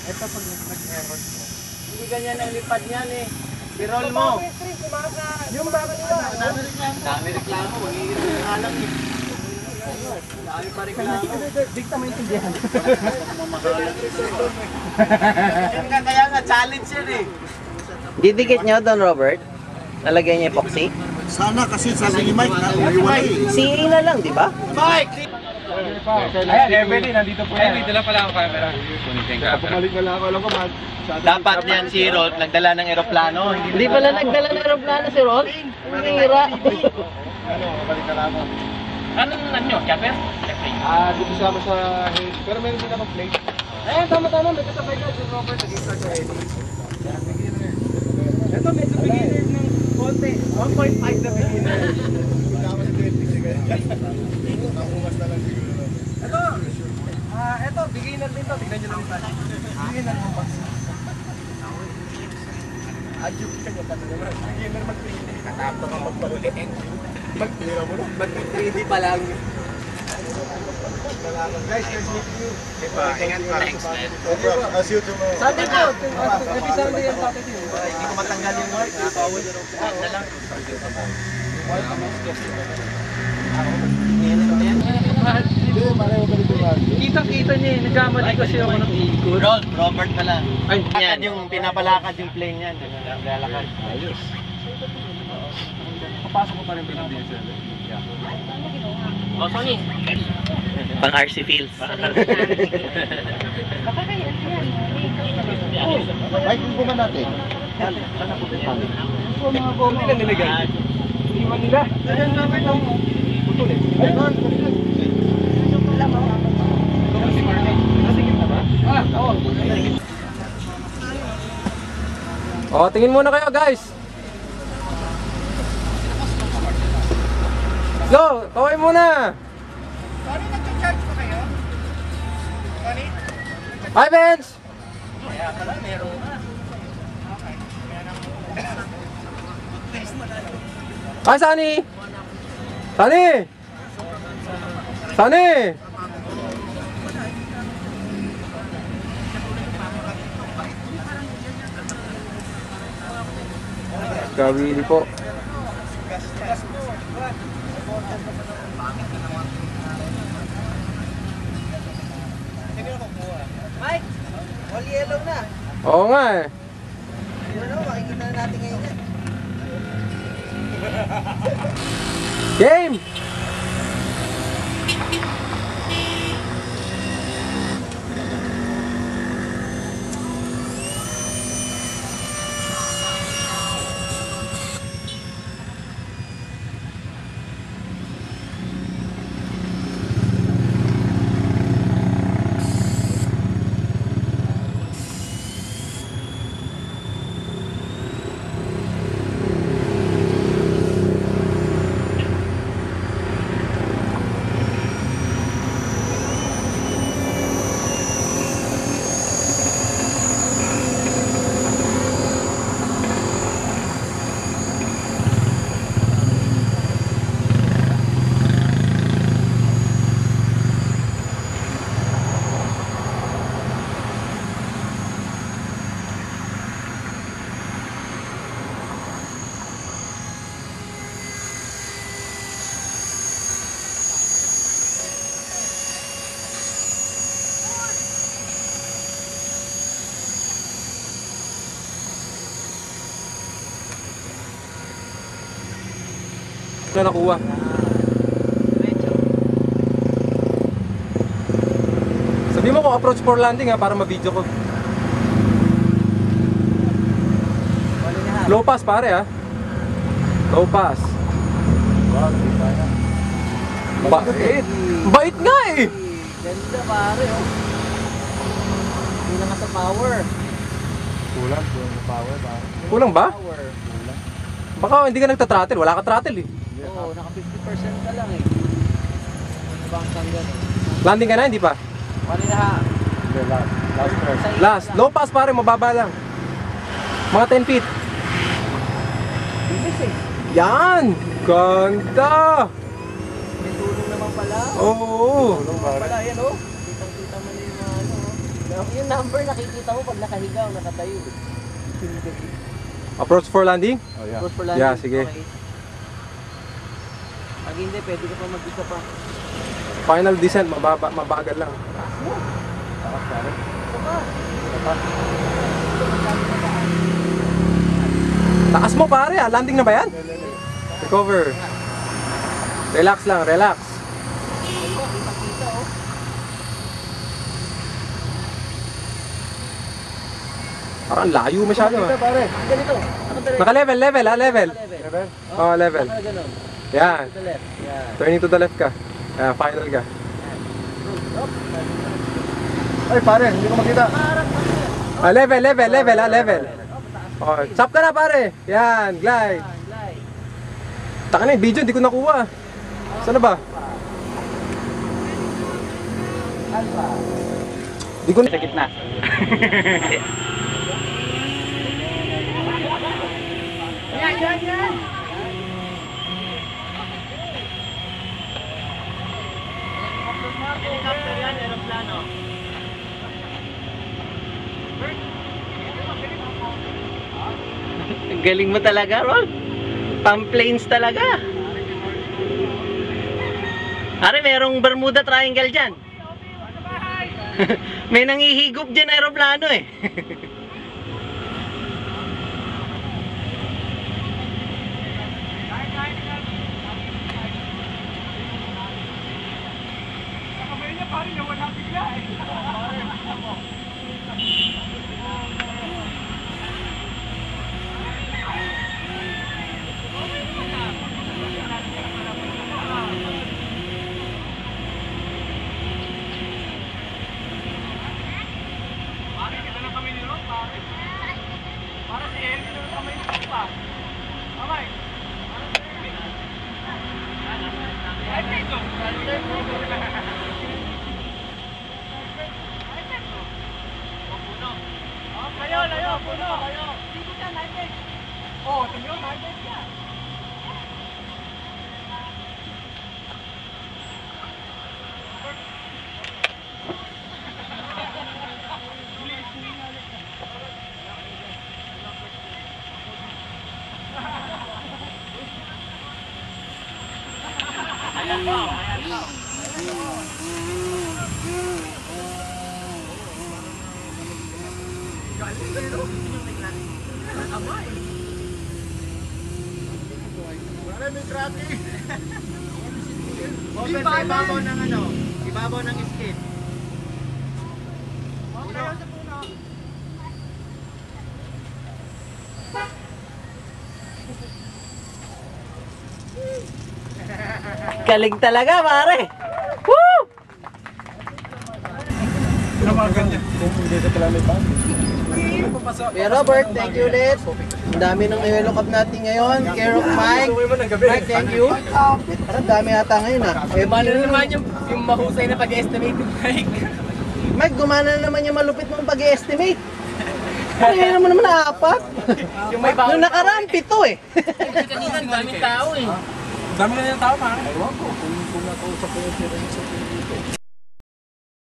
Ito pag nag-error ko. Hindi ganyan ang lipad niyan eh. I-roll mo. Yung bakit nila? Dami reklamo. Mag-iirang lang eh. Dami pa reklamo. Dikta mo intindihan. Kaya nga challenge yan eh. Didikit nyo, Don Robert? Nalagyan niya epoxy? Sana kasi sa si Mike na umiwalay. CA na lang, di ba? Mike! Ayan, Evelyn, nandito po yan. Ay, may dala pala ang camera. Bumalik na lang ako, alam ko man. Dapat yan si Rod, nagdala ng eroplano. Hindi pala nagdala ng aeroplano si Ron? Hira. Balik na lang ako. Anong nyo? Chopper? Dito sama sa head. Pero meron din ako plate. Ayan, tama-tama. May kasabay ka si Robert. Nag-start sa Eddie. Ito, medyo beginner ng konti. 1.5 na beginner. Ito, beginner din to. Tignan nyo lang ito. Beginner mo ba? Ayok ka niya talaga. Beginner mag-3D. Katapos ka magparuliin. Mag-tira mo na. Mag-3D pa lang. Guys, nice meeting you. Thanks, man. As you tomorrow. Sunday po. Every Sunday yan sa atin yun. Hindi ko matanggal yung work. Bawal na lang. Kitang-kita niya eh. Nagkamali kasi ako ng ikot. Robert pala. Ay, yan. Yung pinapalakad yung plane yan. Naglalakad. Ayos. Papasok ko pa rin pinag-din sir. Oh, Sony. Pang RC Fields. Mike, yung buman natin. Mga bomba nila nilagay. Iwan nila. Ayan namin ang putol eh. Ayun. Oh, tingin muna kayo, guys. Go, kaway muna. Sorry, nag-charge pa kayo? Sorry? Hi, Benz. Kaya pala, meron na. Hi, Sunny. Sunny. Sunny. Gawili po. Mike, all yellow na. Oo nga eh. Ano, makikita na natin ngayon yan. Game! Na nakuha. Sabi mo kung approach for landing ha, para ma-video ko. Low pass pare ha. Low pass. Bait. Bait nga eh. Ganda pare oh. Hindi na nga sa power. Kulang power ba? Kulang ba? Power. Baka hindi ka nagta-throttle, wala ka throttle eh. Oo, naka 50% ka lang eh. Ano ba ang tanggal? Landing ka na, hindi pa? Kanina ha. Last press. Last, low pass pare, mababa lang. Mga 10 feet. Bilis eh. Yan! Ganda! May tulong naman pala. Oo. Tulong naman pala, yan oh. Kitang-kita mo na yung ano oh. Yung number nakikita mo pag nakahiga o nakatayo. Approach for landing? Close for landing. Yeah, sige. Okay. Pag hindi, pwede ka pa mag-isa pa. Final descent, mabagal lang. Taas mo pare, landing na ba yan? Recover. Relax lang, relax. Parang layo masyado. Pare. Ganito. Naka-level, level ha, level. Level? Oh, level. Naka ganun. Yan. To the left. Yan. Turning to the left ka. Final ka. Ay pare, hindi ko makita. Level, level, level ha, level. Oh, chop ka na pare. Yan, glide. Glide. Taka na yung video, hindi ko nakuha. Saan na ba? Alpha. Di ko Sa gitna. Helicopter yan, aeroplano. Ang galing mo talaga, Ron. Pang-planes talaga. Pare, merong Bermuda Triangle dyan. May nangihigop dyan aeroplano eh. Pare, may tracking. Open sa ibabaw ng ano, ibabaw ng skate. Galing talaga, pare. Woo! Kuya Robert, thank you ulit. Ang dami ng i-welcome up natin ngayon. Care of Mike. Mike, thank you. Parang dami ata ngayon ah. Eh, Paano naman yung mahusay na pag-estimate ng Mike? Mike, gumana na naman yung malupit mong pag-estimate. Kaya naman apat. Yung may bawal. Nung nakaraan, 7 eh. Kanina, daming tao eh. dami na yung tao, pare. Ewan ko, kung nakausap ko yung sila